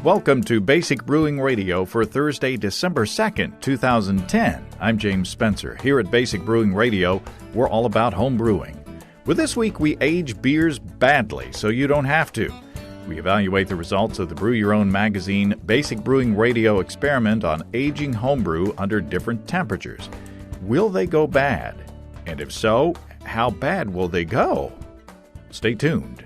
Welcome to Basic Brewing Radio for Thursday, December 2nd, 2010. I'm James Spencer. Here at Basic Brewing Radio, we're all about home brewing. With this week, we age beers badly, so you don't have to. We evaluate the results of the Brew Your Own magazine Basic Brewing Radio experiment on aging homebrew under different temperatures. Will they go bad? And if so, how bad will they go? Stay tuned.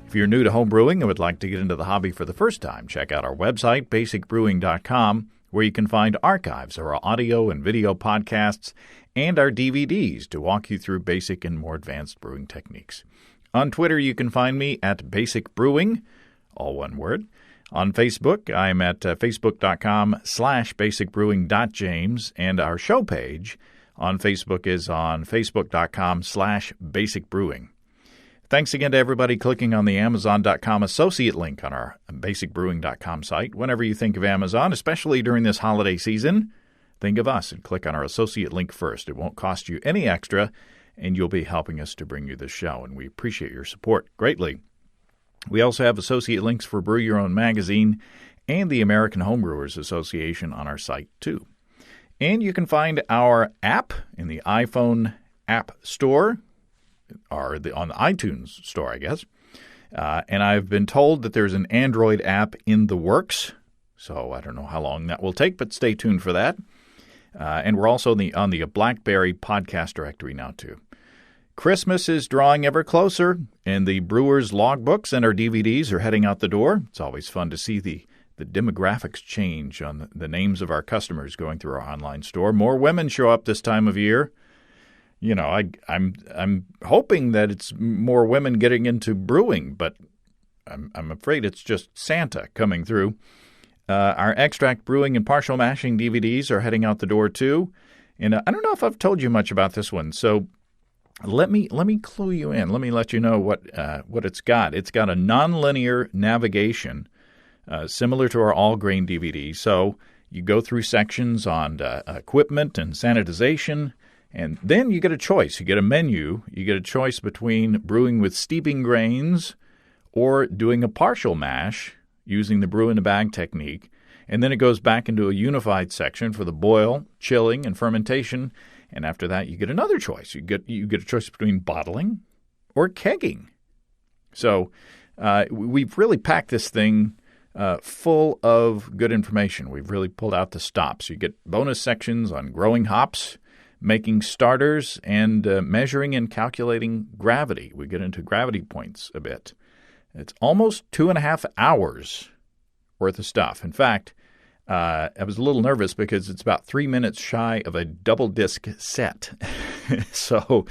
If you're new to home brewing and would like to get into the hobby for the first time, check out our website, basicbrewing.com, where you can find archives of our audio and video podcasts and our DVDs to walk you through basic and more advanced brewing techniques. On Twitter, you can find me at Basic Brewing, all one word. On Facebook, I'm at facebook.com/basicbrewing.james, and our show page on Facebook is on facebook.com/basicbrewing. Thanks again to everybody clicking on the Amazon.com associate link on our basicbrewing.com site. Whenever you think of Amazon, especially during this holiday season, think of us and click on our associate link first. It won't cost you any extra, and you'll be helping us to bring you this show, and we appreciate your support greatly. We also have associate links for Brew Your Own magazine and the American Homebrewers Association on our site, too. And you can find our app in the iPhone App Store, or on the iTunes Store, I guess. And I've been told that there's an Android app in the works, so I don't know how long that will take, but stay tuned for that. And we're also on the BlackBerry podcast directory now, too. Christmas is drawing ever closer, and the Brewers logbooks and our DVDs are heading out the door. It's always fun to see the demographics change on the names of our customers going through our online store. More women show up this time of year. You know, I'm hoping that it's more women getting into brewing, but I'm afraid it's just Santa coming through. Our extract brewing and partial mashing DVDs are heading out the door too, and I don't know if I've told you much about this one. So let me clue you in. Let me let you know what it's got. It's got a nonlinear navigation, similar to our all grain DVD. So you go through sections on equipment and sanitization. And then you get a choice. You get a menu. You get a choice between brewing with steeping grains or doing a partial mash using the brew-in-a-bag technique. And then it goes back into a unified section for the boil, chilling, and fermentation. And after that, you get another choice. You get a choice between bottling or kegging. So we've really packed this thing full of good information. We've really pulled out the stops. You get bonus sections on growing hops, making starters, and measuring and calculating gravity. We get into gravity points a bit. It's almost 2.5 hours worth of stuff. In fact, I was a little nervous because it's about 3 minutes shy of a double disc set. So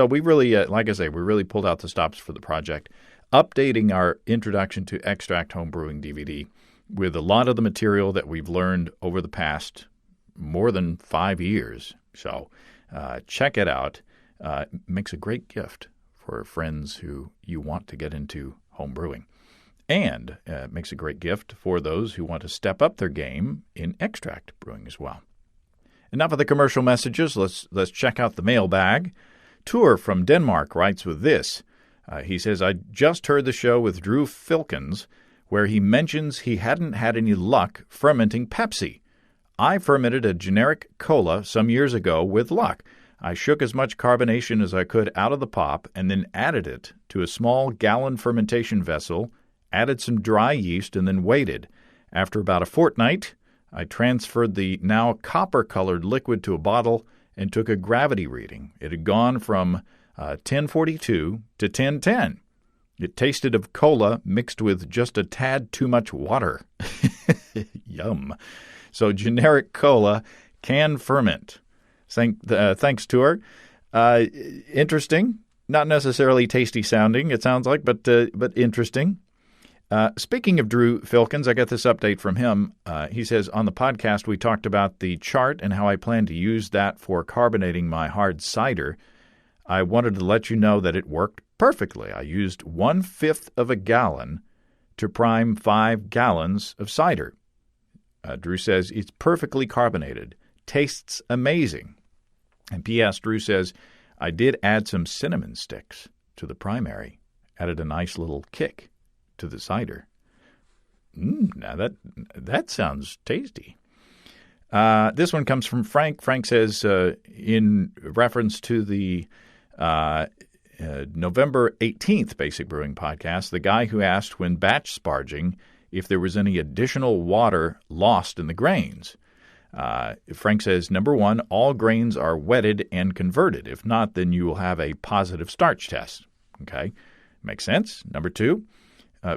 we really, like I say, we really pulled out the stops for the project, updating our Introduction to Extract Home Brewing DVD with a lot of the material that we've learned over the past more than 5 years. So check it out. It makes a great gift for friends who you want to get into home brewing. And it makes a great gift for those who want to step up their game in extract brewing as well. Enough of the commercial messages. Let's check out the mailbag. Tour from Denmark writes with this. He says, I just heard the show with Drew Filkins where he mentions he hadn't had any luck fermenting Pepsi. I fermented a generic cola some years ago with luck. I shook as much carbonation as I could out of the pop and then added it to a small gallon fermentation vessel, added some dry yeast, and then waited. After about a fortnight, I transferred the now copper-colored liquid to a bottle and took a gravity reading. It had gone from 1042 to 1010. It tasted of cola mixed with just a tad too much water. Yum. So generic cola can ferment. Thanks, Tour. Interesting. Not necessarily tasty sounding, it sounds like, but interesting. Speaking of Drew Filkins, I got this update from him. He says, on the podcast, we talked about the chart and how I plan to use that for carbonating my hard cider. I wanted to let you know that it worked perfectly. I used 1/5 of a gallon to prime 5 gallons of cider. Drew says it's perfectly carbonated. Tastes amazing. And P.S. Drew says, I did add some cinnamon sticks to the primary. Added a nice little kick to the cider. Now that sounds tasty. This one comes from Frank. Frank says, in reference to the November 18th Basic Brewing podcast, the guy who asked when batch sparging if there was any additional water lost in the grains. Frank says, number one, all grains are wetted and converted. If not, then you will have a positive starch test. Okay, makes sense. Number two,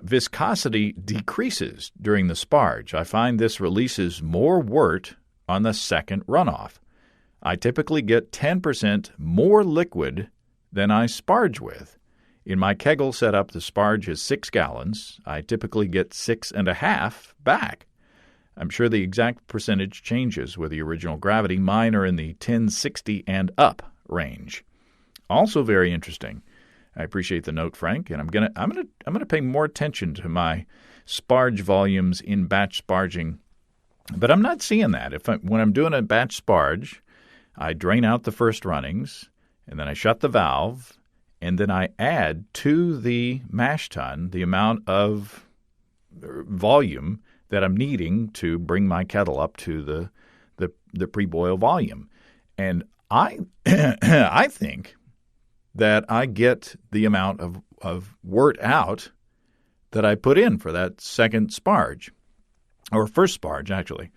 viscosity decreases during the sparge. I find this releases more wort on the second runoff. I typically get 10% more liquid than I sparge with. In my kegel setup, the sparge is 6 gallons. I typically get 6.5 back. I'm sure the exact percentage changes with the original gravity. Mine are in the 1060 and up range. Also very interesting. I appreciate the note, Frank, and I'm gonna pay more attention to my sparge volumes in batch sparging. But I'm not seeing that. When I'm doing a batch sparge, I drain out the first runnings, and then I shut the valve, and then I add to the mash tun the amount of volume that I'm needing to bring my kettle up to the pre-boil volume. And I I think that I get the amount of wort out that I put in for that second sparge. Or first sparge, actually.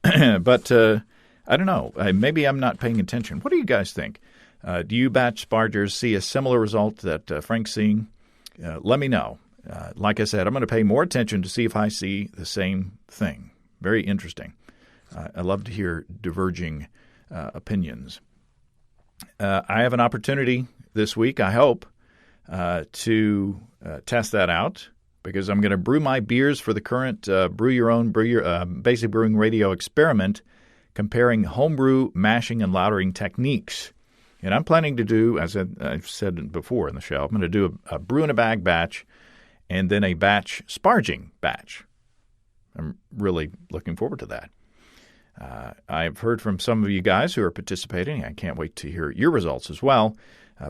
But I don't know. Maybe I'm not paying attention. What do you guys think? Do you batch spargers see a similar result that Frank's seeing? Let me know. Like I said, I'm going to pay more attention to see if I see the same thing. Very interesting. I love to hear diverging opinions. I have an opportunity this week, I hope, to test that out, because I'm going to brew my beers for the current Brew Your Own, Basic Brewing Radio experiment, comparing homebrew, mashing, and lautering techniques. And I'm planning to do, as I've said before in the show, I'm going to do a brew-in-a-bag batch and then a batch sparging batch. I'm really looking forward to that. I've heard from some of you guys who are participating. I can't wait to hear your results as well.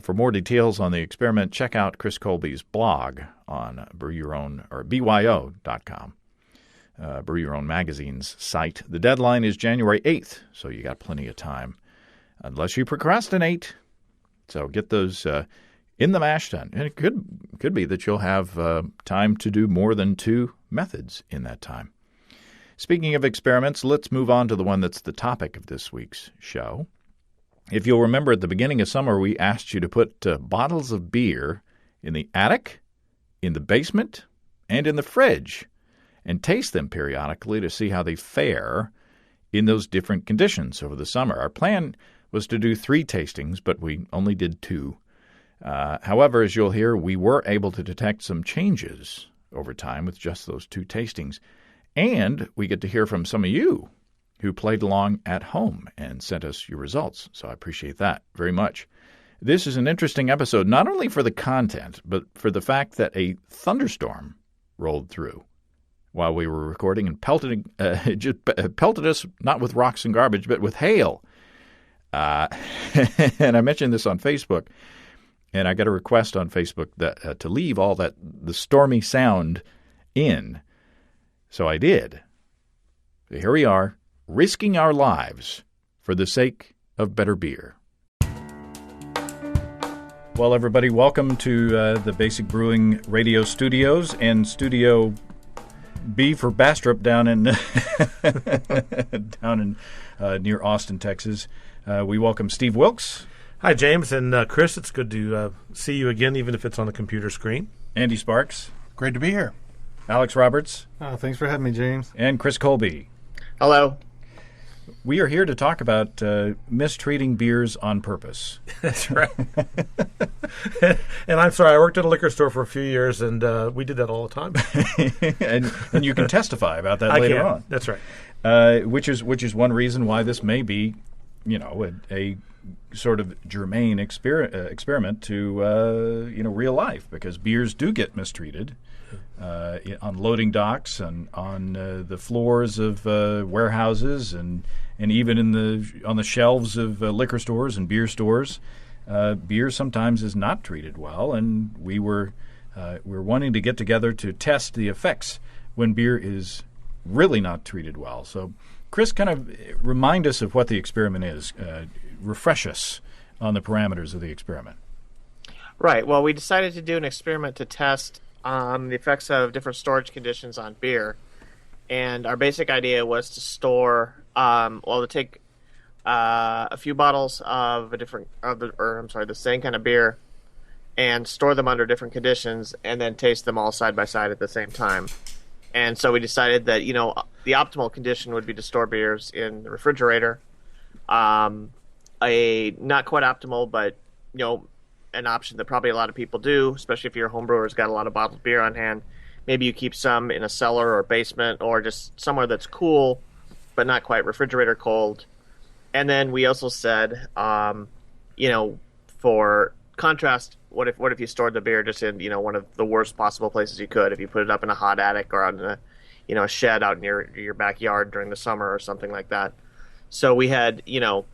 For more details on the experiment, check out Chris Colby's blog on Brew Your Own, or BYO.com, Brew Your Own magazine's site. The deadline is January 8th, so you got plenty of time, unless you procrastinate. So get those in the mash tun. And it could be that you'll have time to do more than 2 methods in that time. Speaking of experiments, let's move on to the one that's the topic of this week's show. If you'll remember, at the beginning of summer, we asked you to put bottles of beer in the attic, in the basement, and in the fridge, and taste them periodically to see how they fare in those different conditions over the summer. Our plan was to do 3 tastings, but we only did 2. However, as you'll hear, we were able to detect some changes over time with just those 2 tastings. And we get to hear from some of you who played along at home and sent us your results. So I appreciate that very much. This is an interesting episode, not only for the content, but for the fact that a thunderstorm rolled through while we were recording and pelted us, not with rocks and garbage, but with hail. And I mentioned this on Facebook, and I got a request on Facebook that to leave all that the stormy sound in. So I did. So here we are, risking our lives for the sake of better beer. Well, everybody, welcome to the Basic Brewing Radio studios and Studio B for Bastrop down in near Austin, Texas. We welcome Steve Wilkes. Hi, James and Chris. It's good to see you again, even if it's on a computer screen. Andy Sparks. Great to be here. Alex Roberts. Thanks for having me, James. And Chris Colby. Hello. We are here to talk about mistreating beers on purpose. That's right. And I'm sorry, I worked at a liquor store for a few years, and we did that all the time. and you can testify about that later on. That's right. Which is one reason why this may be, a sort of germane experiment to real life, because beers do get mistreated. On loading docks and on the floors of warehouses and even on the shelves of liquor stores and beer stores, beer sometimes is not treated well. And we're wanting to get together to test the effects when beer is really not treated well. So, Chris, kind of remind us of what the experiment is. Refresh us on the parameters of the experiment. Right. Well, we decided to do an experiment to test the effects of different storage conditions on beer. And our basic idea was to store, to take a few bottles of the same kind of beer and store them under different conditions and then taste them all side by side at the same time. And so we decided that, the optimal condition would be to store beers in the refrigerator. Not quite optimal, but, an option that probably a lot of people do, especially if your home brewer's got a lot of bottled beer on hand. Maybe you keep some in a cellar or basement or just somewhere that's cool, but not quite refrigerator cold. And then we also said, for contrast, what if you stored the beer just in, one of the worst possible places you could? If you put it up in a hot attic or on a shed out in your backyard during the summer or something like that. So we had, the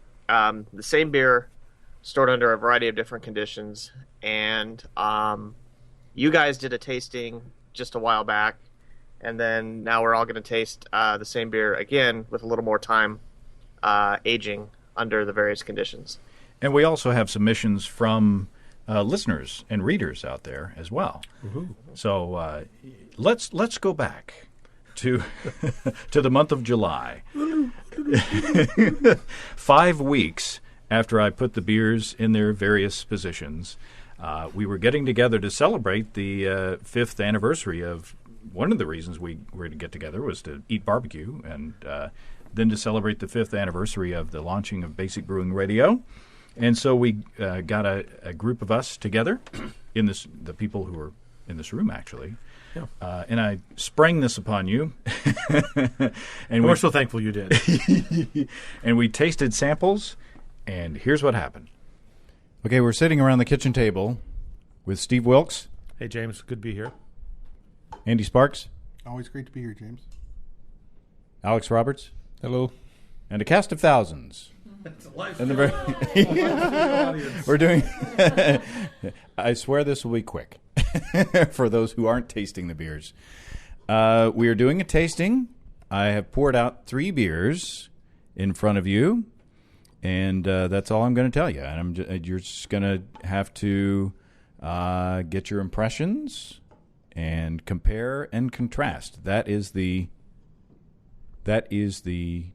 same beer stored under a variety of different conditions. And you guys did a tasting just a while back. And then now we're all going to taste the same beer again with a little more time aging under the various conditions. And we also have submissions from listeners and readers out there as well. Woo-hoo. So let's go back to to the month of July. 5 weeks after I put the beers in their various positions, we were getting together to celebrate the 5th anniversary of one of the reasons we were to get together was to eat barbecue and then to celebrate the 5th anniversary of the launching of Basic Brewing Radio. And so we got a group of us together, the people who are in this room, actually. Yeah. And I sprang this upon you. And we're so thankful you did. And we tasted samples, and here's what happened. Okay, we're sitting around the kitchen table with Steve Wilkes. Hey, James. Good to be here. Andy Sparks. Always great to be here, James. Alex Roberts. Hello. And a cast of thousands. It's a live and we're doing. I swear this will be quick for those who aren't tasting the beers. We are doing a tasting. I have poured out 3 beers in front of you, and that's all I'm going to tell you. And you're just going to have to get your impressions and compare and contrast. That is the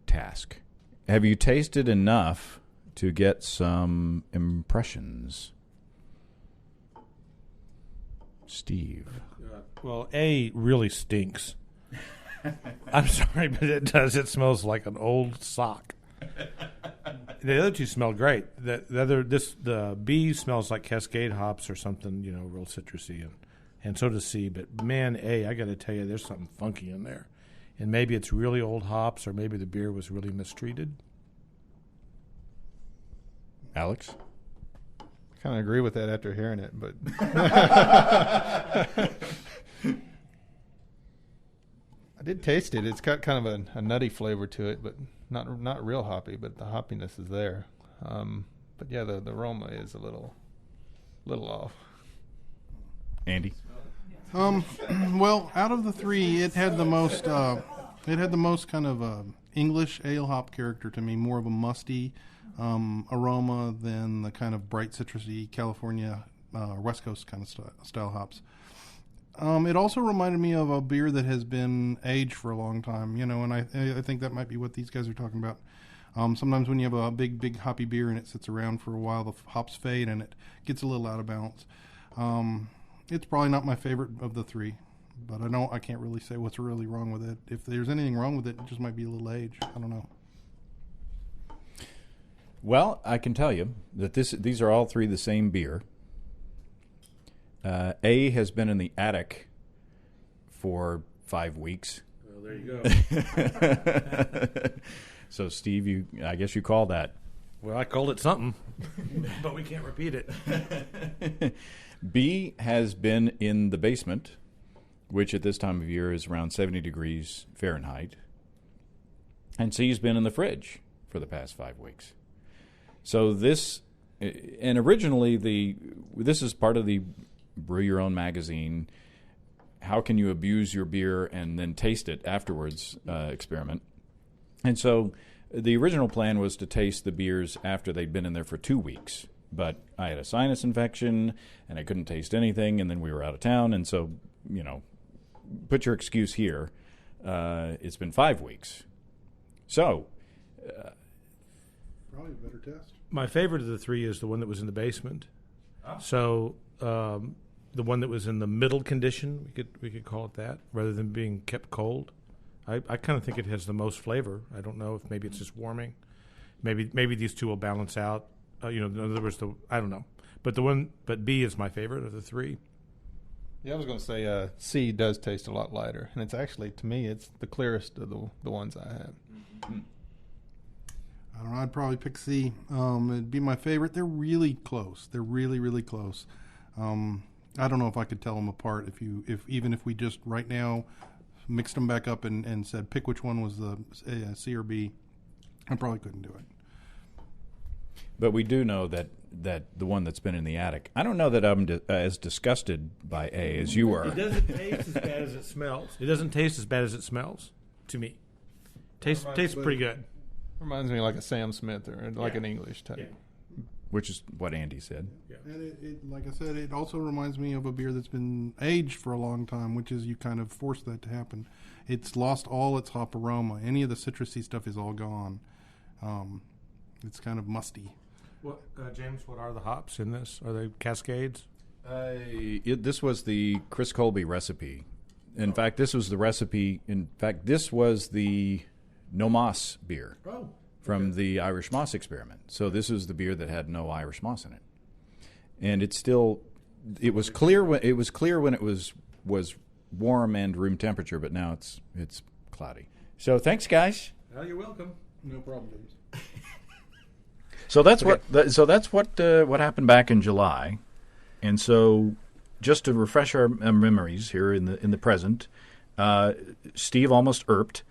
task. Have you tasted enough to get some impressions? Steve. Well, A really stinks. I'm sorry, but it does. It smells like an old sock. The other two smell great. The B smells like Cascade hops or something, real citrusy, and so does C. But man, A, I got to tell you, there's something funky in there. And maybe it's really old hops, or maybe the beer was really mistreated. Alex? I kind of agree with that after hearing it, but I did taste it. It's got kind of a nutty flavor to it, but not real hoppy, but the hoppiness is there. But yeah, the aroma is a little off. Andy? Well, out of the 3, it had the most kind of English ale hop character to me, more of a musty aroma than the kind of bright citrusy California West Coast kind of style hops. It also reminded me of a beer that has been aged for a long time, and I think that might be what these guys are talking about. Sometimes when you have a big hoppy beer and it sits around for a while, the hops fade and it gets a little out of balance. It's probably not my favorite of the 3, but I can't really say what's really wrong with it. If there's anything wrong with it, it just might be a little age. I don't know. Well, I can tell you that these are all 3 the same beer. A has been in the attic for 5 weeks. Well, there you go. So, Steve, I guess you call that. Well, I called it something, but we can't repeat it. B has been in the basement, which at this time of year is around 70 degrees Fahrenheit. And C's been in the fridge for the past 5 weeks. So this, and originally this is part of the Brew Your Own magazine. how can you abuse your beer and then taste it afterwards experiment. And so the original plan was to taste the beers after they'd been in there for 2 weeks. But I had a sinus infection, and I couldn't taste anything, and then we were out of town. And so, put your excuse here. It's been 5 weeks. So... Probably a better test. My favorite of the three is the one that was in the basement. So the one that was in the middle condition, we could call it that, rather than being kept cold. I kind of think it has the most flavor. I don't know if maybe it's just warming. Maybe these two will balance out. In other words, I don't know. But B is my favorite of the three. Yeah, I was going to say C does taste a lot lighter, and it's actually, to me, it's the clearest of the ones I have. Mm-hmm. I don't know. I'd probably pick C. It'd be my favorite. They're really close. They're really, really close. I don't know if I could tell them apart even if we just right now mixed them back up and said pick which one was the C or B. I probably couldn't do it. But we do know that the one that's been in the attic, I don't know that I'm as disgusted by A as you are. It doesn't taste as bad as it smells. It doesn't taste as bad as it smells to me. Tastes pretty good. Reminds me like a Sam Smith or like an English type. Yeah. Which is what Andy said. Yeah. And it, like I said, it also reminds me of a beer that's been aged for a long time, which is you kind of force that to happen. It's lost all its hop aroma. Any of the citrusy stuff is all gone. It's kind of musty. What, James? What are the hops in this? Are they Cascades? This was the Chris Colby recipe. In fact, this was the recipe. In fact, this was the No Moss beer from the Irish Moss experiment. So this is the beer that had no Irish moss in it, and it was clear when it was warm and room temperature, but now it's cloudy. So thanks, guys. Oh, you're welcome. No problem. So that's what happened back in July, and so just to refresh our memories here in the present, Steve almost erped.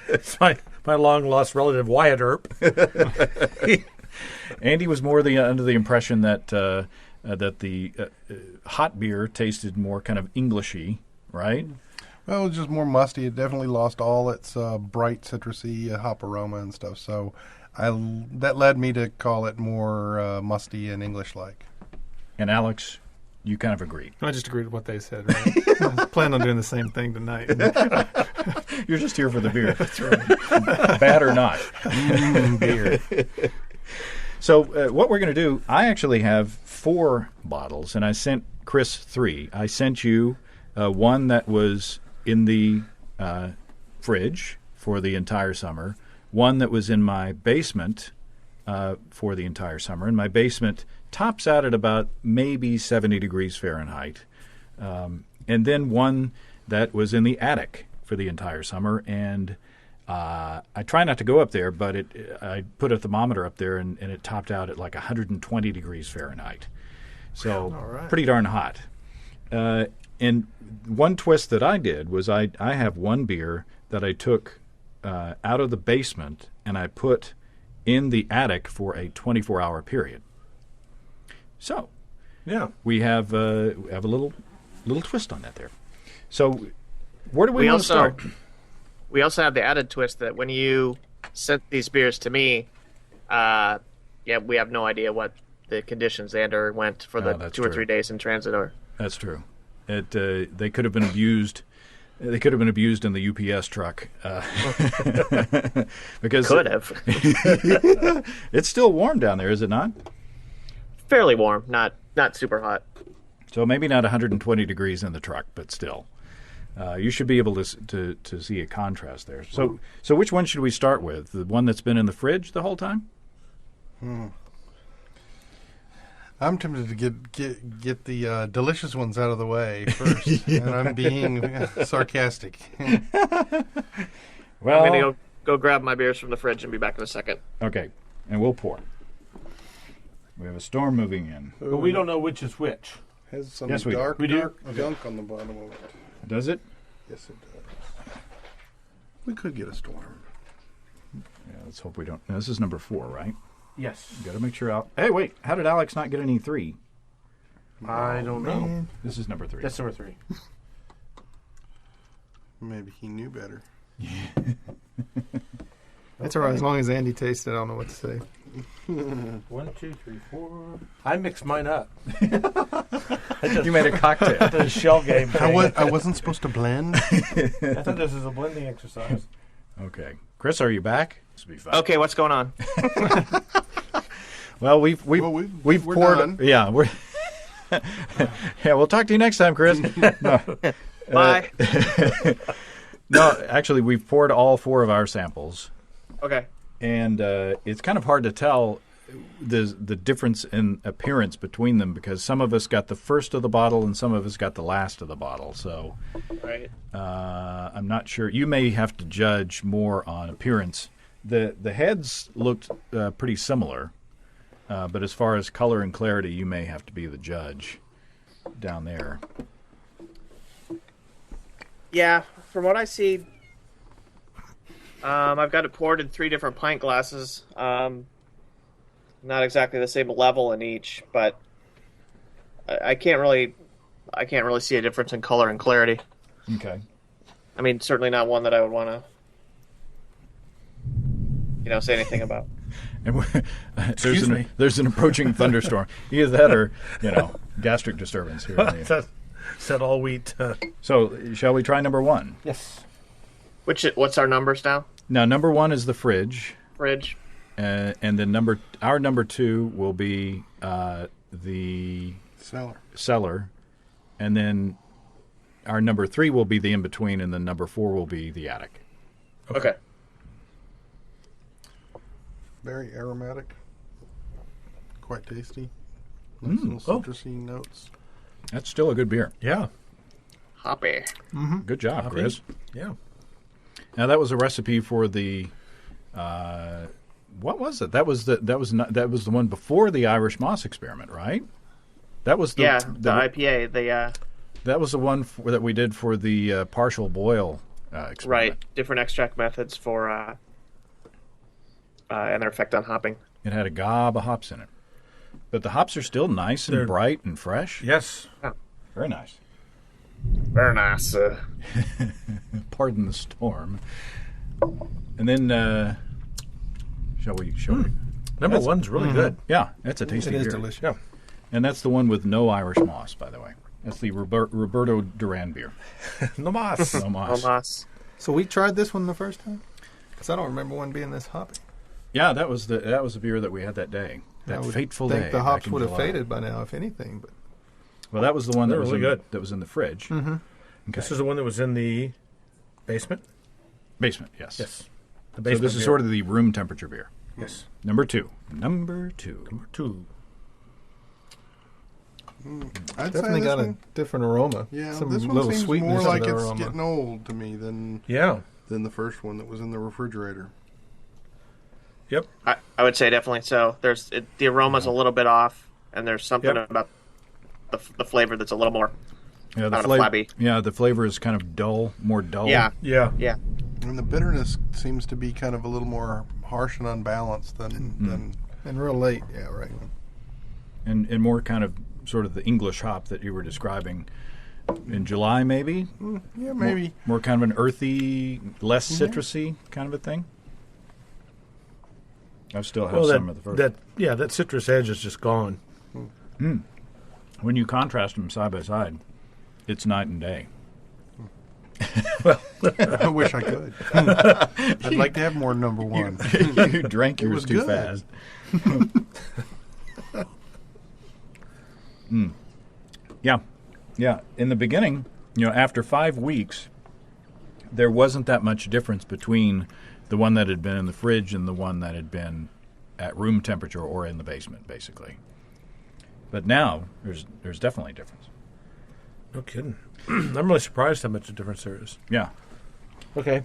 It's my long lost relative Wyatt Earp. Andy was more under the impression that the hot beer tasted more kind of Englishy, right? Well, it was just more musty. It definitely lost all its bright citrusy hop aroma and stuff. So that led me to call it more musty and English-like. And Alex, you kind of agreed. I just agreed with what they said. Right? I plan on doing the same thing tonight. You're just here for the beer. That's right. Bad or not. Beer. So what we're going to do, I actually have 4 bottles, and I sent Chris 3. I sent you one that was in the fridge for the entire summer, one that was in my basement for the entire summer, and my basement tops out at about maybe 70 degrees Fahrenheit, and then one that was in the attic for the entire summer, and I try not to go up there, but I put a thermometer up there, and it topped out at like 120 degrees Fahrenheit. So right. Pretty darn hot. And one twist that I did was I have one beer that I took out of the basement and I put in the attic for a 24-hour period. So Yeah. we have a little twist on that there. So where do we want to start? We also have the added twist that when you sent these beers to me, we have no idea what the conditions they underwent for the 2 or 3 days in transit are. That's true. They could have been abused. They could have been abused in the UPS truck. Because Could have. It's still warm down there, is it not? Fairly warm, not super hot. So maybe not 120 degrees in the truck, but still. You should be able to see a contrast there. So which one should we start with? The one that's been in the fridge the whole time? I'm tempted to get the delicious ones out of the way first, and I'm being sarcastic. Well, I'm going to go grab my beers from the fridge and be back in a second. okay, and we'll pour. We have a storm moving in. But we don't know which is which. Has some Yes, we do. dark We do. gunk on the bottom of it. Does it? Yes, it does. We could get a storm. Yeah, let's hope we don't. Now, this is number 4, right? Yes. Got to make sure. Hey, wait. How did Alex not get any 3? I don't know. This is number 3. That's number 3. Maybe he knew better. That's all right. As long as Andy tastes it, I don't know what to say. 1, 2, 3, 4. I mixed mine up. You made a cocktail. The shell game thing. I wasn't supposed to blend. I thought this was a blending exercise. Okay. Chris, are you back? This will be fun. Okay, what's going on? Well, we've we're poured. done. Yeah, we're. Yeah, we'll talk to you next time, Chris. No. Bye. No, actually, we've poured all 4 of our samples, Okay. and it's kind of hard to tell the difference in appearance between them because some of us got the first of the bottle and some of us got the last of the bottle. So Right. I'm not sure. You may have to judge more on appearance. The heads looked pretty similar, but as far as color and clarity, you may have to be the judge down there. Yeah, from what I see, I've got it poured in 3 different pint glasses. Not exactly the same level in each, but I can't really see a difference in color and clarity. Okay. I mean, certainly not one that I would want to, say anything about. And Excuse me. there's an approaching thunderstorm. Either that or, gastric disturbance here. Said all wheat. So, shall we try number 1? Yes. What's our numbers now? Now, number 1 is the fridge, Fridge. and then our number 2 will be the cellar, and then our number 3 will be the in-between, and then number 4 will be the attic. Okay. Very aromatic. Quite tasty. Nice little citrusy notes. That's still a good beer. Yeah. Hoppy. Good job, Hoppy. Chris. Yeah. Now that was a recipe for the. What was it? That was the one before the Irish Moss experiment, right? That was the IPA. That was the one that we did for the partial boil experiment. Right. Different extract methods for and their effect on hopping. It had a gob of hops in it, but the hops are still nice and bright and fresh. Yes. Very nice. Very nice. Pardon the storm. And then, shall we? Number 1's really good. Yeah, that's a tasty It is beer. delicious. Yeah. And that's the one with no Irish moss, by the way. That's the Roberto Duran beer. No mas. No moss. Almost. So we tried this one the first time? Because I don't remember one being this hoppy. Yeah, that was the beer that we had that day. That I would fateful think day. the hops back in would have July. faded by now, if anything. But Well, that was the one that They're was really good. that was in the fridge. Mm-hmm. Okay. This is the one that was in the basement? Basement, yes. Yes. The So basement. this is beer. sort of the room temperature beer. Yes. Number 2. Number 2. I'd definitely say got this a one, different aroma. yeah, Some this one little seems sweetness more to like the it's aroma. getting old to me than Yeah. the first one that was in the refrigerator. Yep. I would say definitely so. The aroma's a little bit off, and there's something Yep. about the flavor that's a little more. Yeah, Kind of flabby. Yeah, the flavor is kind of more dull. Yeah. Yeah. Yeah. And the bitterness seems to be kind of a little more harsh and unbalanced than And real late. Yeah, right. And more kind of sort of the English hop that you were describing in July, maybe? yeah, maybe. More kind of an earthy, less citrusy kind of a thing? I still have some of the first. that citrus edge is just gone. When you contrast them side by side, it's night and day. I wish I could. I'd like to have more number 1. You drank yours was too good. fast. Yeah. In the beginning, after 5 weeks, there wasn't that much difference between the one that had been in the fridge and the one that had been at room temperature or in the basement, basically. But now there's definitely a difference. No kidding. I'm really surprised how much a difference there is. Yeah. Okay.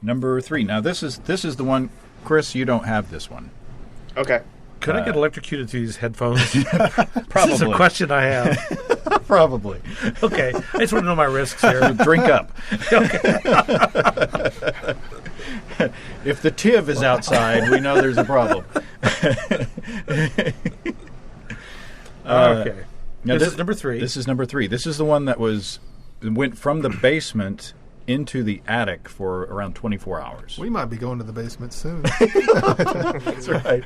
Number 3. Now this is the one, Chris. You don't have this one. Okay. Could I get electrocuted to these headphones? Probably. This is a question I have. Probably. Okay. I just want to know my risks here. Drink up. If the TIV is outside, we know there's a problem. Okay. Now, this is number 3. This is number 3. This is the one that went from the basement into the attic for around 24 hours. We might be going to the basement soon. That's right.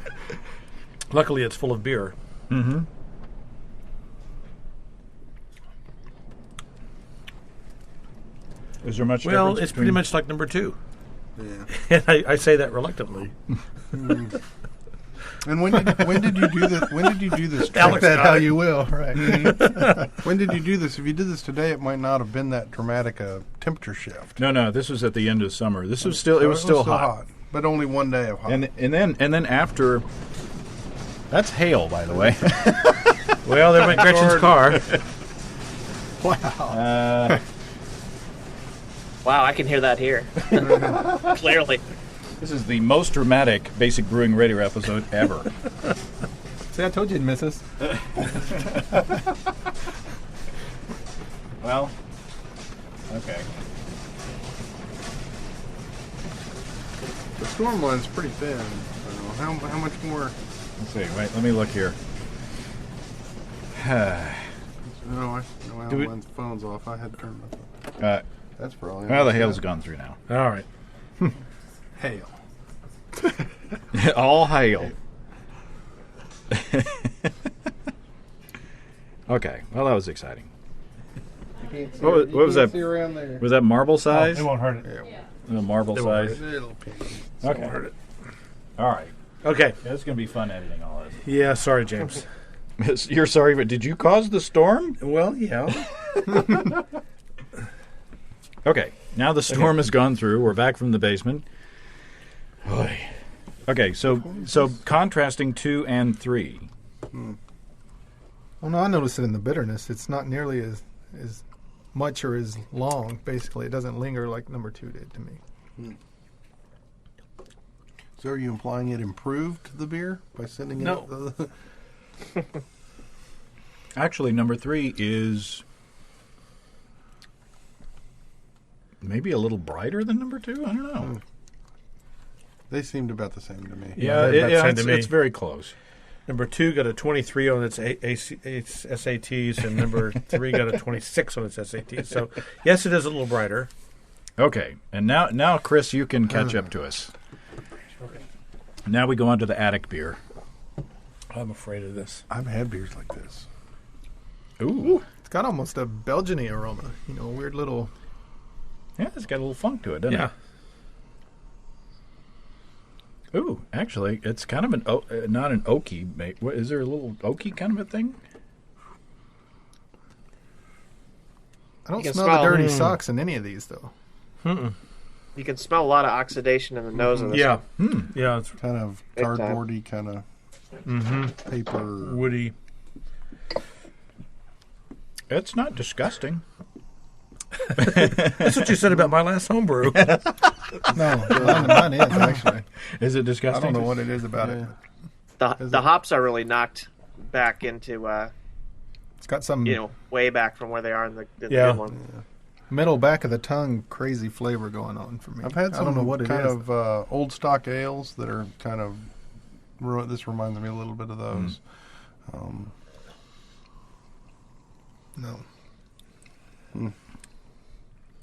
Luckily, it's full of beer. Mm-hmm. Is there much difference? Well, it's pretty much like number 2. Yeah. And I say that reluctantly. And when did you do this? When did you do this? Take that how you will, right? When did you do this? If you did this today, it might not have been that dramatic a temperature shift. No. This was at the end of summer. This was still. It was still hot, but only one day of hot. and then after. That's hail, by the way. Well, there went Gretchen's car. Wow. Wow, I can hear that here. Clearly. This is the most dramatic Basic Brewing Radio episode ever. See, I told you you'd miss us. Well, okay. The storm line's pretty thin. So how much more? Let's see. Wait, let me look here. No, Alan's phone's off. I had turned my phone. That's probably. Well, the hail's gone through now. All right. Hail. All hail. Okay. Well, that was exciting. What was that? See around there. Was that marble size? It won't hurt it. Marble It won't size. Little pieces. Okay. Won't hurt it. All right. Okay. Yeah, it's going to be fun editing all this. Yeah, sorry, James. You're sorry, but did you cause the storm? Well, yeah. Okay, now the storm has gone through. We're back from the basement. Oy. Okay, so contrasting 2 and 3. Well, no, I noticed it in the bitterness. It's not nearly as much or as long. Basically, it doesn't linger like number 2 did to me. So are you implying it improved the beer by sending No. it? Actually, number 3 is maybe a little brighter than number 2. I don't know. They seemed about the same to me. Yeah, they're about the same to me. it's very close. Number 2 got a 23 on its SATs, and number 3 got a 26 on its SATs. So, yes, it is a little brighter. Okay, and now, Chris, you can catch up to us. Okay. Now we go on to the attic beer. I'm afraid of this. I've had beers like this. Ooh. It's got almost a Belgian-y aroma. You know, a weird little... Yeah, it's got a little funk to it, doesn't it? Ooh, actually, it's kind of not an oaky. What, is there a little oaky kind of a thing? I don't You can smell the smell- dirty socks in any of these, though. You can smell a lot of oxidation in the nose of this. Yeah. one. Yeah, it's Kind of Big time. cardboardy, kind of paper. woody. It's not disgusting. That's what you said about my last homebrew. No, mine is, actually. Is it I disgusting? don't know what it is about it. The hops are really knocked back into, It's got some way back from where they are in the Yeah. good one. middle back of the tongue crazy flavor going on for me. I've had some I don't know what it kind is. of old stock ales that are kind of. This reminds me a little bit of those. No.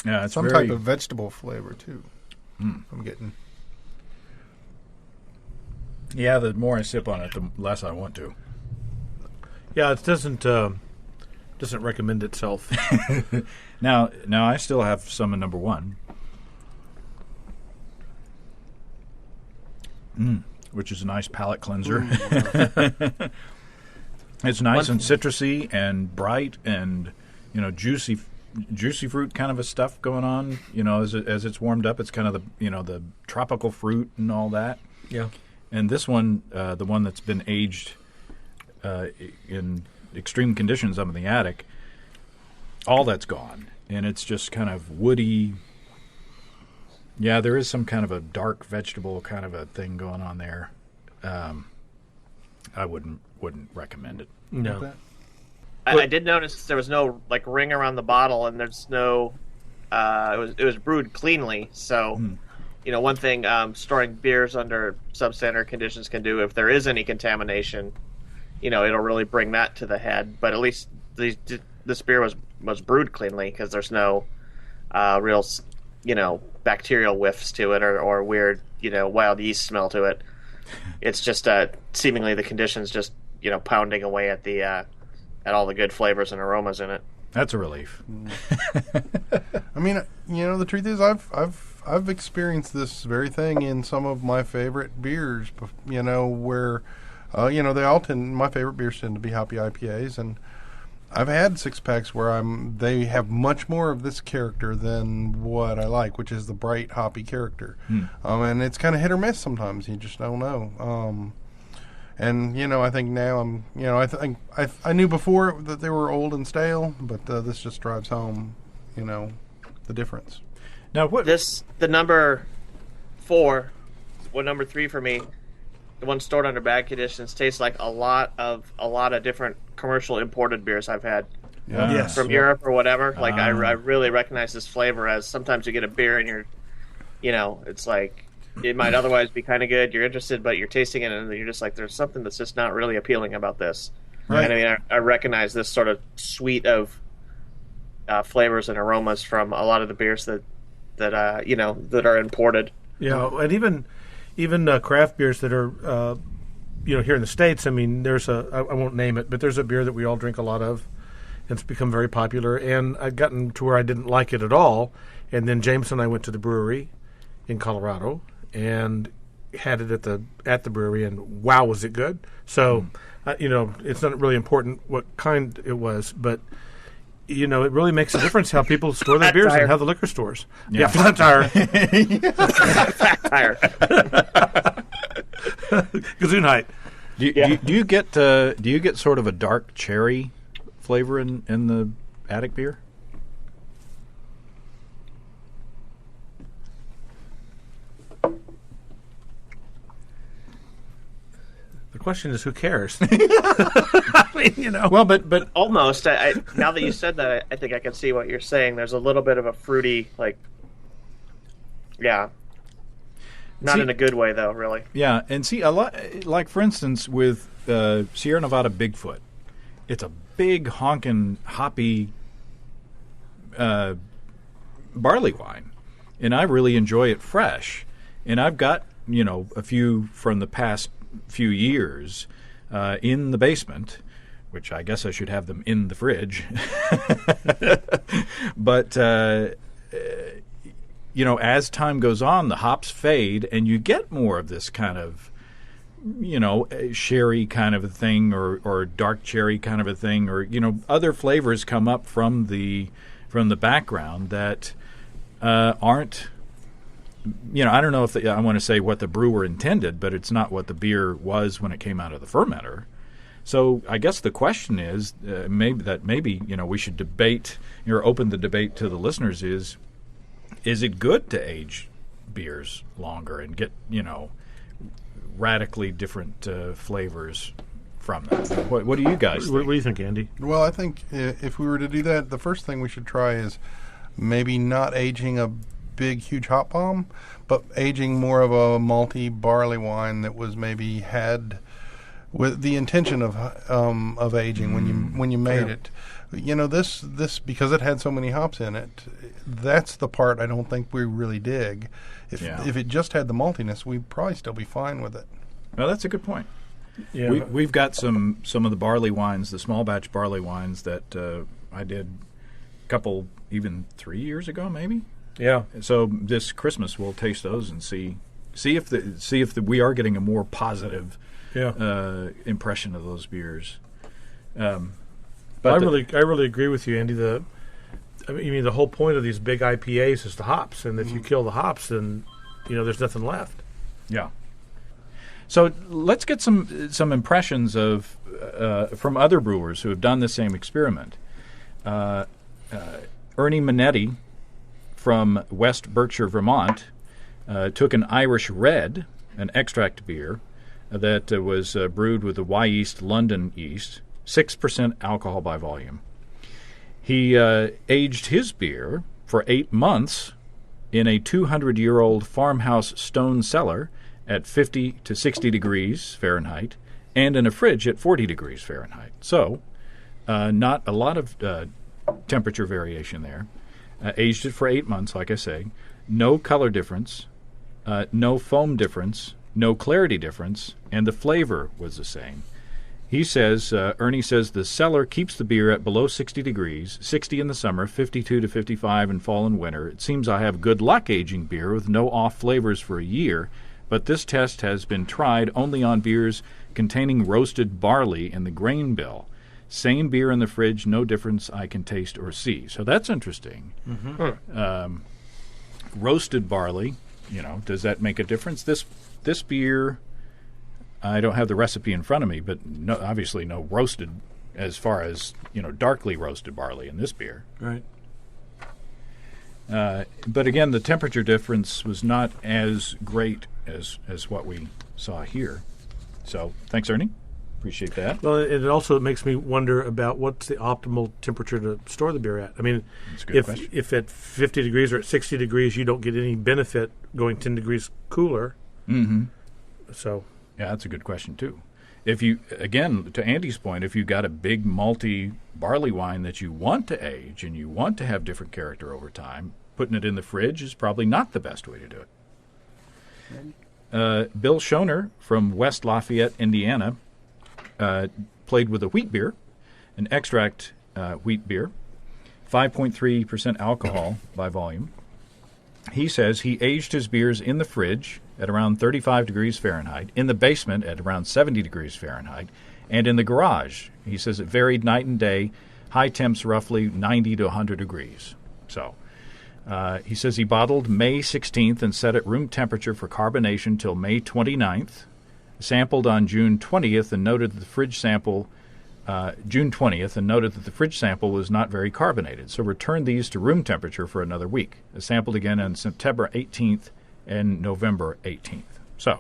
Yeah, it's Some very, type of vegetable flavor, too. I'm getting. Yeah, the more I sip on it, the less I want to. Yeah, it doesn't recommend itself. Now I still have some in number 1. Which is a nice palate cleanser. It's nice and citrusy and bright and juicy fruit kind of a stuff going on. As it's warmed up, it's kind of the tropical fruit and all that. Yeah. And this one, the one that's been aged in extreme conditions up in the attic, all that's gone, and it's just kind of woody. Yeah, there is some kind of a dark vegetable kind of a thing going on there. I wouldn't recommend it. No. I did notice there was no ring around the bottle, and there's no. It was brewed cleanly, so one thing storing beers under substandard conditions can do, if there is any contamination, it'll really bring that to the head. But at least this beer was brewed cleanly, because there's no real, bacterial whiffs to it or weird, wild yeast smell to it. It's just seemingly the conditions just, pounding away at the at all the good flavors and aromas in it. That's a relief. I mean, the truth is, I've experienced this very thing in some of my favorite beers. Where, my favorite beers tend to be hoppy IPAs, and I've had 6-packs where they have much more of this character than what I like, which is the bright hoppy character. And it's kind of hit or miss sometimes. You just don't know. And I think now I knew before that they were old and stale, but this just drives home, the difference. Now, the number 4, number 3 for me, the one stored under bag conditions, tastes like a lot of different commercial imported beers I've had from Europe or whatever. Like I really recognize this flavor as sometimes you get a beer and it's like it might otherwise be kind of good. You're interested, but you're tasting it and you're just like, there's something that's just not really appealing about this. Right. And I recognize this sort of suite of flavors and aromas from a lot of the beers that are imported. Yeah, and even craft beers that are, here in the States. I mean, there's I won't name it, but there's a beer that we all drink a lot of. It's become very popular, and I'd gotten to where I didn't like it at all. And then James and I went to the brewery in Colorado and had it at the brewery, and wow, was it good! So, it's not really important what kind it was, but it really makes a difference how people store their beers and how the liquor stores. Yeah, flat tire. Flat tire. Gesundheit. Do you get sort of a dark cherry flavor in the attic beer? The question is, who cares? I mean, Well, but almost. I now that you said that, I think I can see what you're saying. There's a little bit of a fruity, not in a good way though, really. Yeah, and see a lot. Like for instance, with Sierra Nevada Bigfoot, it's a big honkin' hoppy barley wine, and I really enjoy it fresh. And I've got a few from the past few years in the basement, which I guess I should have them in the fridge. But as time goes on, the hops fade, and you get more of this kind of sherry kind of a thing, or dark cherry kind of a thing, or other flavors come up from the background that aren't. I don't know if I want to say what the brewer intended, but it's not what the beer was when it came out of the fermenter. So I guess the question is maybe we should debate or open the debate to the listeners: is it good to age beers longer and get radically different flavors from them? What do you guys think? What do you think, Andy? Well, I think if we were to do that, the first thing we should try is maybe not aging a big, huge hop bomb, but aging more of a malty barley wine that was maybe had with the intention of aging when you made it. This because it had so many hops in it. That's the part I don't think we really dig. If it just had the maltiness, we'd probably still be fine with it. Well, that's a good point. Yeah, we've got some of the barley wines, the small batch barley wines that I did a couple, even 3 years ago, maybe. Yeah. So this Christmas we'll taste those and see if we are getting a more positive impression of those beers. But I really agree with you, Andy. The whole point of these big IPAs is the hops, and if you kill the hops, then there's nothing left. Yeah. So let's get some impressions of from other brewers who have done the same experiment. Ernie Minetti from West Berkshire, Vermont, took an Irish Red, an extract beer that was brewed with a Y-yeast, London yeast, 6% alcohol by volume. He aged his beer for 8 months in a 200-year-old farmhouse stone cellar at 50 to 60 degrees Fahrenheit and in a fridge at 40 degrees Fahrenheit. So Not a lot of temperature variation there. Aged it for 8 months, like I say. No color difference, no foam difference, no clarity difference, and the flavor was the same. He says, Ernie says, the cellar keeps the beer at below 60 degrees, 60 in the summer, 52 to 55 in fall and winter. It seems I have good luck aging beer with no off flavors for a year, but this test has been tried only on beers containing roasted barley in the grain bill. Same beer in the fridge, no difference I can taste or see. So that's interesting. Mm-hmm. Roasted barley, does that make a difference? This beer, I don't have the recipe in front of me, but obviously no roasted as far as, darkly roasted barley in this beer. Right. But again, the temperature difference was not as great as what we saw here. So thanks, Ernie. Appreciate that. Well, it also makes me wonder about what's the optimal temperature to store the beer at. I mean, that's a good question. If at 50 degrees or at 60 degrees you don't get any benefit going 10 degrees cooler. Mm-hmm. So... Yeah, that's a good question, too. If you, again, to Andy's point, if you've got a big malty barley wine that you want to age and you want to have different character over time, putting it in the fridge is probably not the best way to do it. Bill Schoner from West Lafayette, Indiana, played with a wheat beer, an extract wheat beer, 5.3% alcohol by volume. He says he aged his beers in the fridge at around 35 degrees Fahrenheit, in the basement at around 70 degrees Fahrenheit, and in the garage. He says it varied night and day, high temps roughly 90 to 100 degrees. So he says he bottled May 16th and set at room temperature for carbonation till May 29th, sampled on June 20th and noted that the fridge sample was not very carbonated, so returned these to room temperature for another week. Sampled again on September 18th and November 18th. So,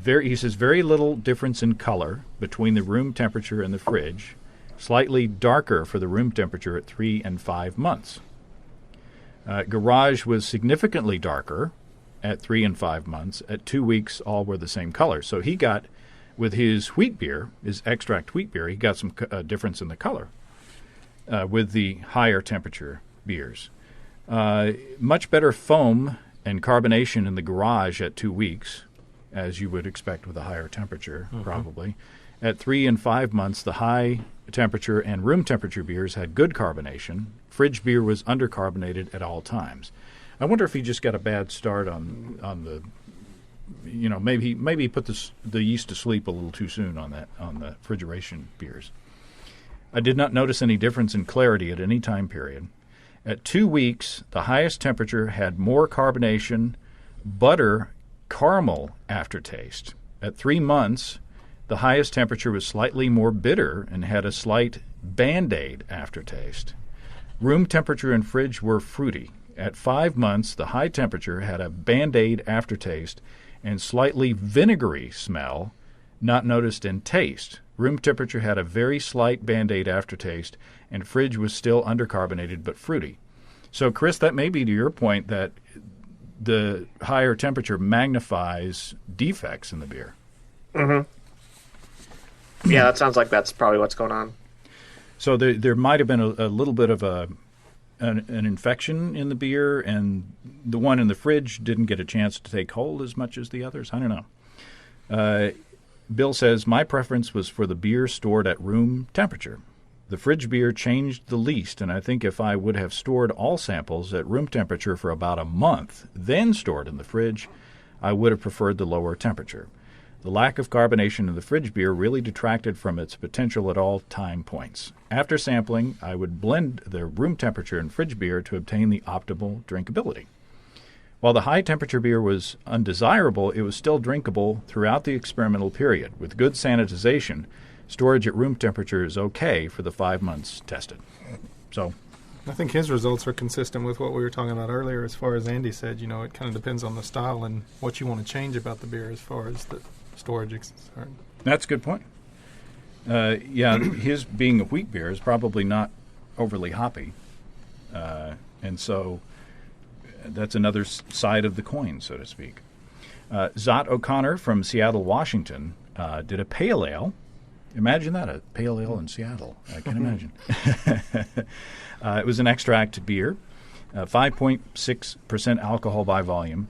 he says very little difference in color between the room temperature and the fridge, slightly darker for the room temperature at 3 and 5 months. Garage was significantly darker at 3 and 5 months. At 2 weeks, all were the same color. So he got, with his wheat beer, his extract wheat beer, he got some difference in the color with the higher temperature beers. Much better foam and carbonation in the garage at 2 weeks, as you would expect with a higher temperature, probably. At 3 and 5 months, the high temperature and room temperature beers had good carbonation. Fridge beer was undercarbonated at all times. I wonder if he just got a bad start on the, maybe he put the yeast to sleep a little too soon on the refrigeration beers. I did not notice any difference in clarity at any time period. At 2 weeks, the highest temperature had more carbonation, butter, caramel aftertaste. At 3 months, the highest temperature was slightly more bitter and had a slight Band-Aid aftertaste. Room temperature and fridge were fruity. At 5 months, the high temperature had a Band-Aid aftertaste and slightly vinegary smell, not noticed in taste. Room temperature had a very slight Band-Aid aftertaste, and fridge was still undercarbonated but fruity. So, Chris, that may be to your point that the higher temperature magnifies defects in the beer. Mm-hmm. Yeah, that sounds like that's probably what's going on. So there might have been a little bit of an infection in the beer, and the one in the fridge didn't get a chance to take hold as much as the others. I don't know. Bill says, my preference was for the beer stored at room temperature. The fridge beer changed the least, and I think if I would have stored all samples at room temperature for about a month, then stored in the fridge, I would have preferred the lower temperature. The lack of carbonation in the fridge beer really detracted from its potential at all time points. After sampling, I would blend the room temperature and fridge beer to obtain the optimal drinkability. While the high temperature beer was undesirable, it was still drinkable throughout the experimental period. With good sanitization, storage at room temperature is okay for the 5 months tested. So, I think his results are consistent with what we were talking about earlier. As far as Andy said, it kind of depends on the style and what you want to change about the beer as far as the storage is concerned. That's a good point. His being a wheat beer is probably not overly hoppy. And so that's another side of the coin, so to speak. Zot O'Connor from Seattle, Washington, did a pale ale Imagine that, a pale ale in Seattle. I can imagine. It was an extract beer, 5.6% alcohol by volume.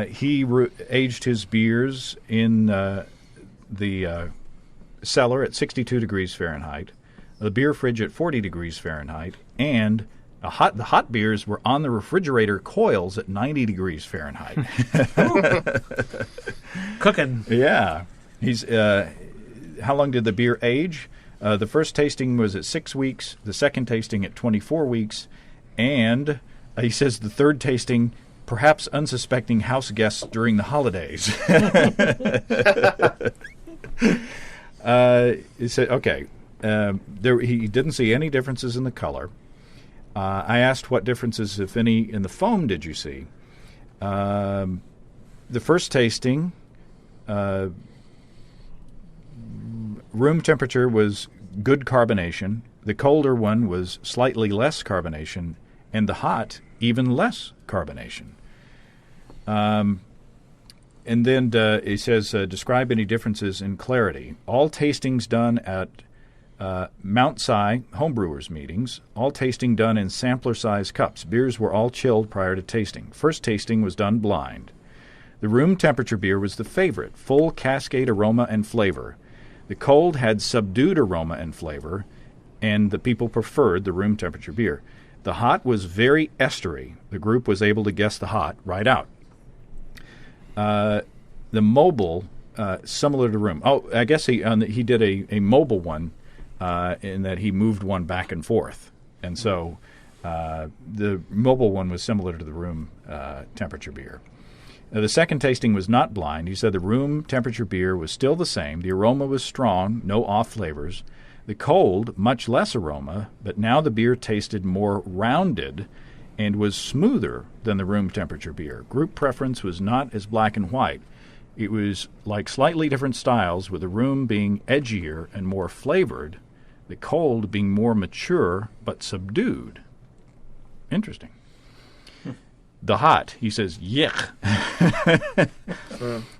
He aged his beers in the cellar at 62 degrees Fahrenheit, the beer fridge at 40 degrees Fahrenheit, and the hot beers were on the refrigerator coils at 90 degrees Fahrenheit. Cooking. Yeah. How long did the beer age? The first tasting was at 6 weeks, the second tasting at 24 weeks, and he says the third tasting, perhaps unsuspecting house guests during the holidays. He said, okay, he didn't see any differences in the color. I asked what differences, if any, in the foam did you see? The first tasting, room temperature was good carbonation. The colder one was slightly less carbonation, and the hot, even less carbonation. And then it says, describe any differences in clarity. All tastings done at Mount Si homebrewers meetings, all tasting done in sampler-size cups. Beers were all chilled prior to tasting. First tasting was done blind. The room temperature beer was the favorite, full cascade aroma and flavor. The cold had subdued aroma and flavor, and the people preferred the room temperature beer. The hot was very estery. The group was able to guess the hot right out. The mobile, similar to room. Oh, I guess he did a mobile one in that he moved one back and forth. And so the mobile one was similar to the room temperature beer. The second tasting was not blind. He said the room temperature beer was still the same. The aroma was strong, no off flavors. The cold, much less aroma, but now the beer tasted more rounded and was smoother than the room temperature beer. Group preference was not as black and white. It was like slightly different styles, with the room being edgier and more flavored, the cold being more mature but subdued. Interesting. The hot, he says, yuck.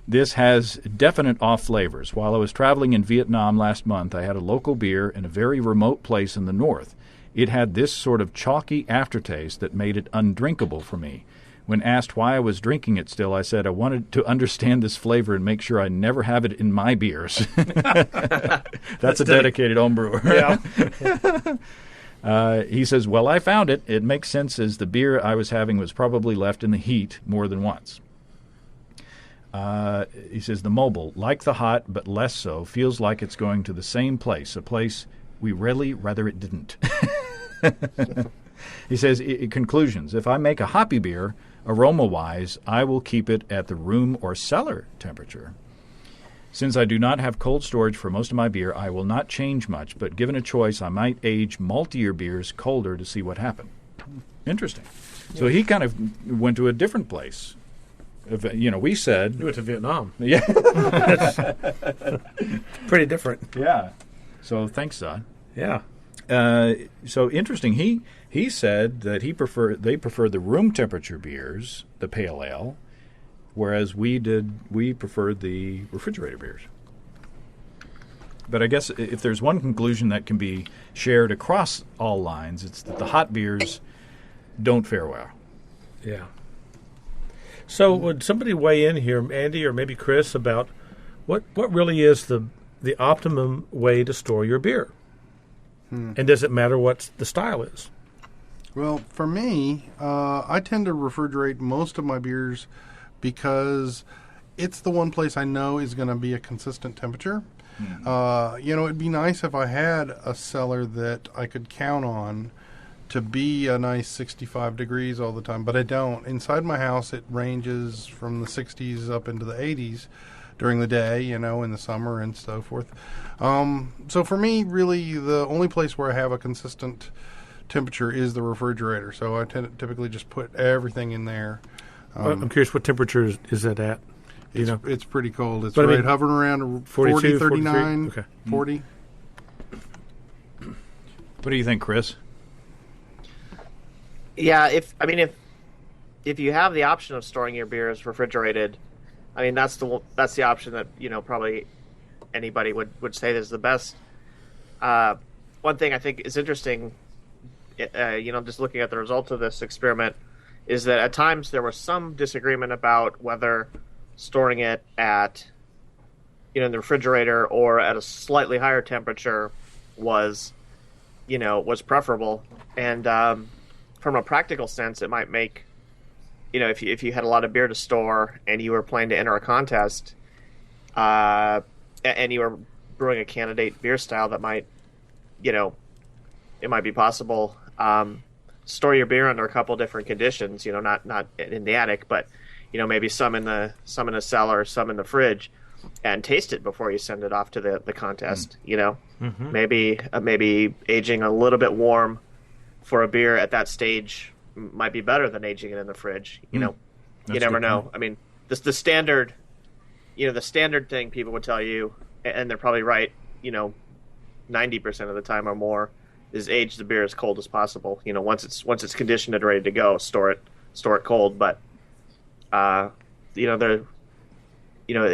This has definite off flavors. While I was traveling in Vietnam last month, I had a local beer in a very remote place in the north. It had this sort of chalky aftertaste that made it undrinkable for me. When asked why I was drinking it still, I said I wanted to understand this flavor and make sure I never have it in my beers. That's a dedicated homebrewer. Yeah. He says, well, I found it. It makes sense, as the beer I was having was probably left in the heat more than once. He says, the mobile, like the hot, but less so, feels like it's going to the same place, a place we really rather it didn't. He says, conclusions, if I make a hoppy beer, aroma-wise, I will keep it at the room or cellar temperature. Since I do not have cold storage for most of my beer, I will not change much, but given a choice, I might age maltier beers colder to see what happened. Interesting. So he kind of went to a different place. We said... You went to Vietnam. Yeah. Pretty different. Yeah. So thanks, Zod. Yeah. So interesting. He said that they prefer the room temperature beers, the pale ale, whereas we preferred the refrigerator beers. But I guess if there's one conclusion that can be shared across all lines, it's that the hot beers don't fare well. Yeah. So would somebody weigh in here, Andy or maybe Chris, about what really is the optimum way to store your beer? And does it matter what the style is? Well, for me, I tend to refrigerate most of my beers because it's the one place I know is going to be a consistent temperature. It'd be nice if I had a cellar that I could count on to be a nice 65 degrees all the time, but I don't. Inside my house, it ranges from the 60s up into the 80s during the day, in the summer and so forth. So for me, really, the only place where I have a consistent temperature is the refrigerator. So I typically just put everything in there. I'm curious, what temperature is it at? It's pretty cold. It's hovering around 42, 40, 39, 43? Okay. 40. What do you think, Chris? Yeah, if you have the option of storing your beers refrigerated, that's the option that probably anybody would say this is the best. One thing I think is interesting, just looking at the results of this experiment, is that at times there was some disagreement about whether storing it at, in the refrigerator or at a slightly higher temperature was preferable. And from a practical sense, it might make, if you had a lot of beer to store and you were planning to enter a contest, and you were brewing a candidate beer style that might, it might be possible, store your beer under a couple different conditions, not in the attic, but, maybe some in the cellar, some in the fridge, and taste it before you send it off to the contest, Mm-hmm. Maybe aging a little bit warm for a beer at that stage might be better than aging it in the fridge. You never know. Point. I mean, the standard, the standard thing people would tell you, and they're probably right, 90% of the time or more, is age the beer as cold as possible. Once it's conditioned and ready to go, store it cold. But it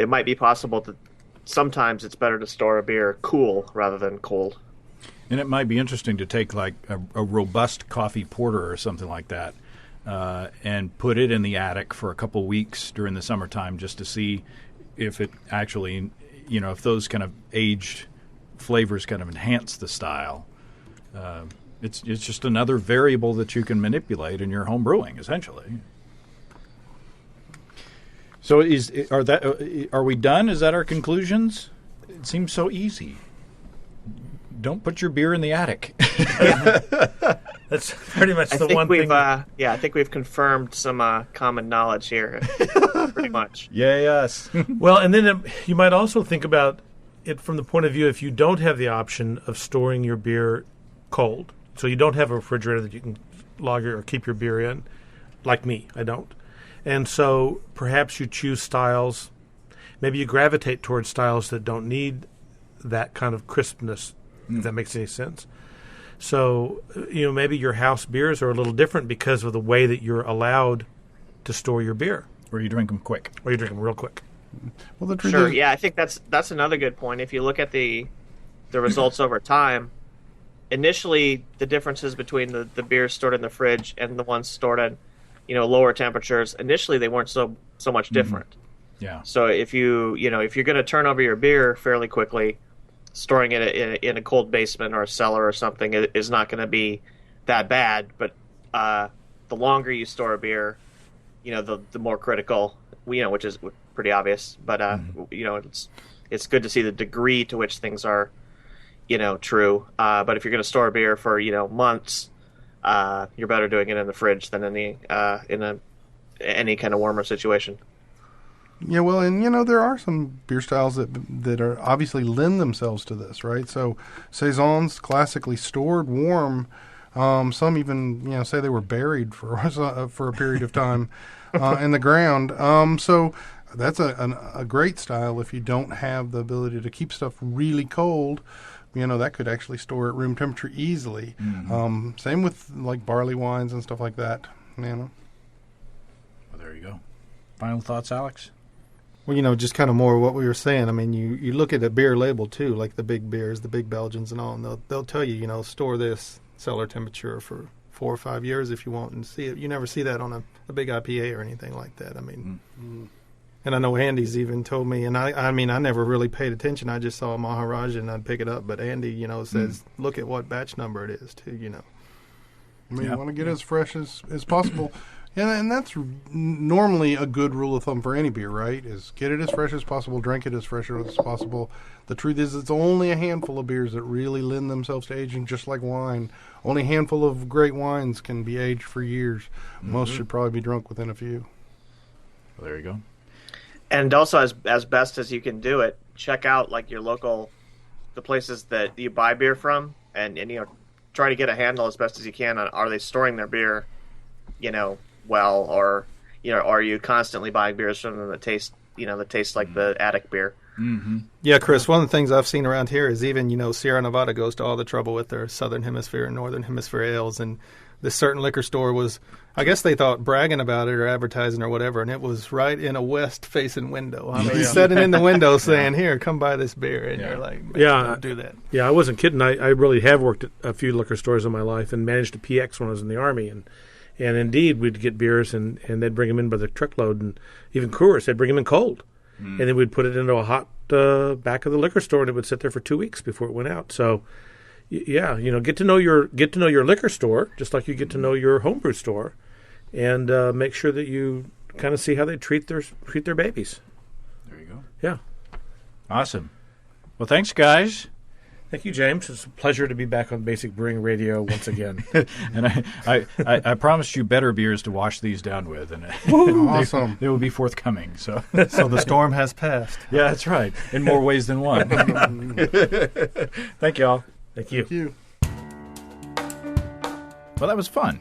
might be possible that sometimes it's better to store a beer cool rather than cold. And it might be interesting to take like a robust coffee porter or something like that and put it in the attic for a couple weeks during the summertime just to see if it actually, if those kind of aged flavors kind of enhance the style. It's just another variable that you can manipulate in your home brewing, essentially. So are we done? Is that our conclusions? It seems so easy. Don't put your beer in the attic. That's pretty much the one thing. I think we've confirmed some common knowledge here, pretty much. Yes. Well, and then you might also think about it from the point of view if you don't have the option of storing your beer cold. So you don't have a refrigerator that you can lager or keep your beer in, like me, I don't. And so perhaps you choose styles, maybe you gravitate towards styles that don't need that kind of crispness, if that makes any sense. So, maybe your house beers are a little different because of the way that you're allowed to store your beer. Or you drink them quick. Or you drink them real quick. Well, the truth Sure, is, yeah, I think that's another good point. If you look at the results over time, initially the differences between the beers stored in the fridge and the ones stored at lower temperatures, initially they weren't so much different. Mm-hmm. Yeah. So if you're going to turn over your beer fairly quickly, storing it in a cold basement or a cellar or something is not going to be that bad. But the longer you store a beer, the more critical, which is pretty obvious. But it's good to see the degree to which things are, true. But if you're going to store a beer for months, you're better doing it in the fridge than in any kind of warmer situation. Yeah, well, and there are some beer styles that are obviously lend themselves to this, right? So saisons classically stored warm. Some even say they were buried for a period of time in the ground. So that's a great style if you don't have the ability to keep stuff really cold. That could actually store at room temperature easily. Mm-hmm. Same with like barley wines and stuff like that. Well, there you go. Final thoughts, Alex? Well, just kind of more what we were saying. I mean, you look at a beer label too, like the big beers, the big Belgians and all, and they'll tell you, store this cellar temperature for 4 or 5 years if you want, and see it. You never see that on a big IPA or anything like that. I mean, and I know Andy's even told me, and I mean, I never really paid attention. I just saw Maharaj and I'd pick it up. But Andy, says, look at what batch number it is too, I mean, you want to get as fresh as possible. And that's normally a good rule of thumb for any beer, right? Is get it as fresh as possible, drink it as fresh as possible. The truth is it's only a handful of beers that really lend themselves to aging just like wine. Only a handful of great wines can be aged for years. Mm-hmm. Most should probably be drunk within a few. Well, there you go. And also, as best as you can do it, check out like your local, the places that you buy beer from, and try to get a handle as best as you can on, are they storing their beer, well, or are you constantly buying beers from them that taste like the attic beer? Yeah, Chris, one of the things I've seen around here is even, Sierra Nevada goes to all the trouble with their Southern Hemisphere and Northern Hemisphere ales. And this certain liquor store was, I guess they thought bragging about it or advertising or whatever, and it was right in a west-facing window. I mean, sitting in the window saying, here, come buy this beer. And you're like, man, don't do that. Yeah, I wasn't kidding. I really have worked at a few liquor stores in my life and managed a PX when I was in the Army. And indeed, we'd get beers, and they'd bring them in by the truckload. And even Coors, they'd bring them in cold. And then we'd put it into a hot back of the liquor store, and it would sit there for 2 weeks before it went out. So, yeah, get to know your liquor store just like you get to know your homebrew store, and make sure that you kind of see how they treat their babies. There you go. Yeah, awesome. Well, thanks, guys. Thank you, James. It's a pleasure to be back on Basic Brewing Radio once again. And I promised you better beers to wash these down with, and Awesome. they will be forthcoming. So, So the storm has passed. yeah, that's right, in more ways than one. Thank you all. Thank you. Thank you. Well, that was fun.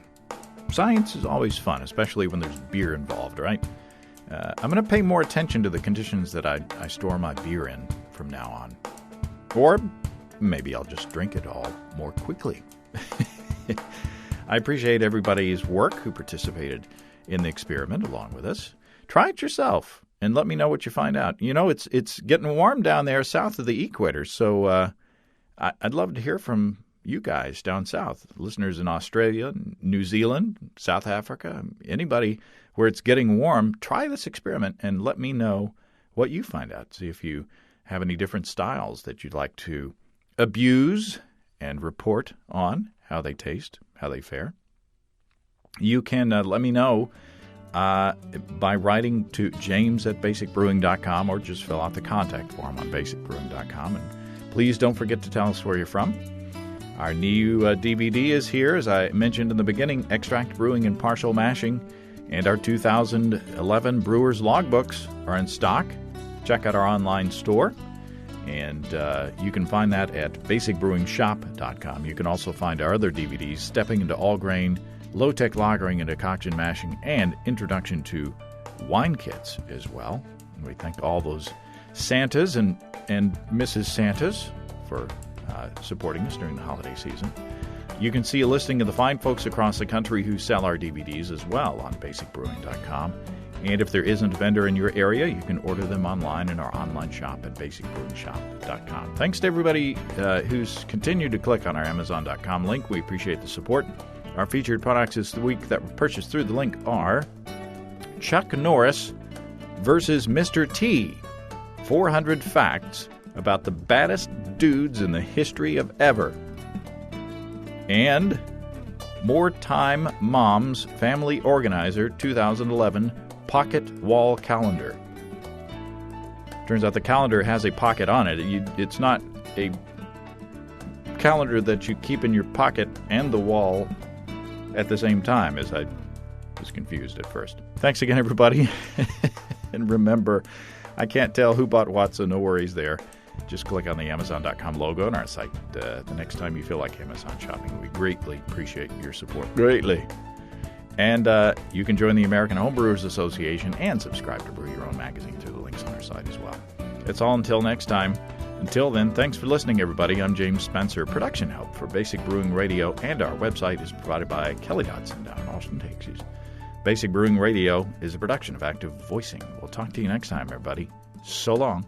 Science is always fun, especially when there's beer involved, right? I'm going to pay more attention to the conditions that I store my beer in from now on. Or maybe I'll just drink it all more quickly. I appreciate everybody's work who participated in the experiment along with us. Try it yourself and let me know what you find out. It's getting warm down there south of the equator, so I'd love to hear from you guys down south, listeners in Australia, New Zealand, South Africa, anybody where it's getting warm. Try this experiment and let me know what you find out. See if you have any different styles that you'd like to abuse and report on, how they taste, how they fare. You can let me know by writing to james@basicbrewing.com, or just fill out the contact form on basicbrewing.com. And please don't forget to tell us where you're from. Our new DVD is here, as I mentioned in the beginning, Extract Brewing and Partial Mashing, and our 2011 Brewers Logbooks are in stock. Check out our online store, and you can find that at basicbrewingshop.com. You can also find our other DVDs, Stepping into All Grain, Low-Tech Lagering and Decoction Mashing, and Introduction to Wine Kits as well. And we thank all those Santas and Mrs. Santas for supporting us during the holiday season. You can see a listing of the fine folks across the country who sell our DVDs as well on basicbrewing.com. And if there isn't a vendor in your area, you can order them online in our online shop at basicbrewingshop.com. Thanks to everybody who's continued to click on our Amazon.com link. We appreciate the support. Our featured products this week that were purchased through the link are Chuck Norris versus Mr. T. 400 facts about the baddest dudes in the history of ever. And More Time Mom's Family Organizer 2011 Pocket Wall Calendar. Turns out the calendar has a pocket on it. It's not a calendar that you keep in your pocket and the wall at the same time, as I was confused at first. Thanks again, everybody. And remember, I can't tell who bought what, so no worries there. Just click on the Amazon.com logo on our site the next time you feel like Amazon shopping. We greatly appreciate your support. Greatly. And you can join the American Homebrewers Association and subscribe to Brew Your Own magazine through the links on our site as well. That's all until next time. Until then, thanks for listening, everybody. I'm James Spencer. Production help for Basic Brewing Radio and our website is provided by Kelly Dodson down in Austin, Texas. Basic Brewing Radio is a production of Active Voicing. We'll talk to you next time, everybody. So long.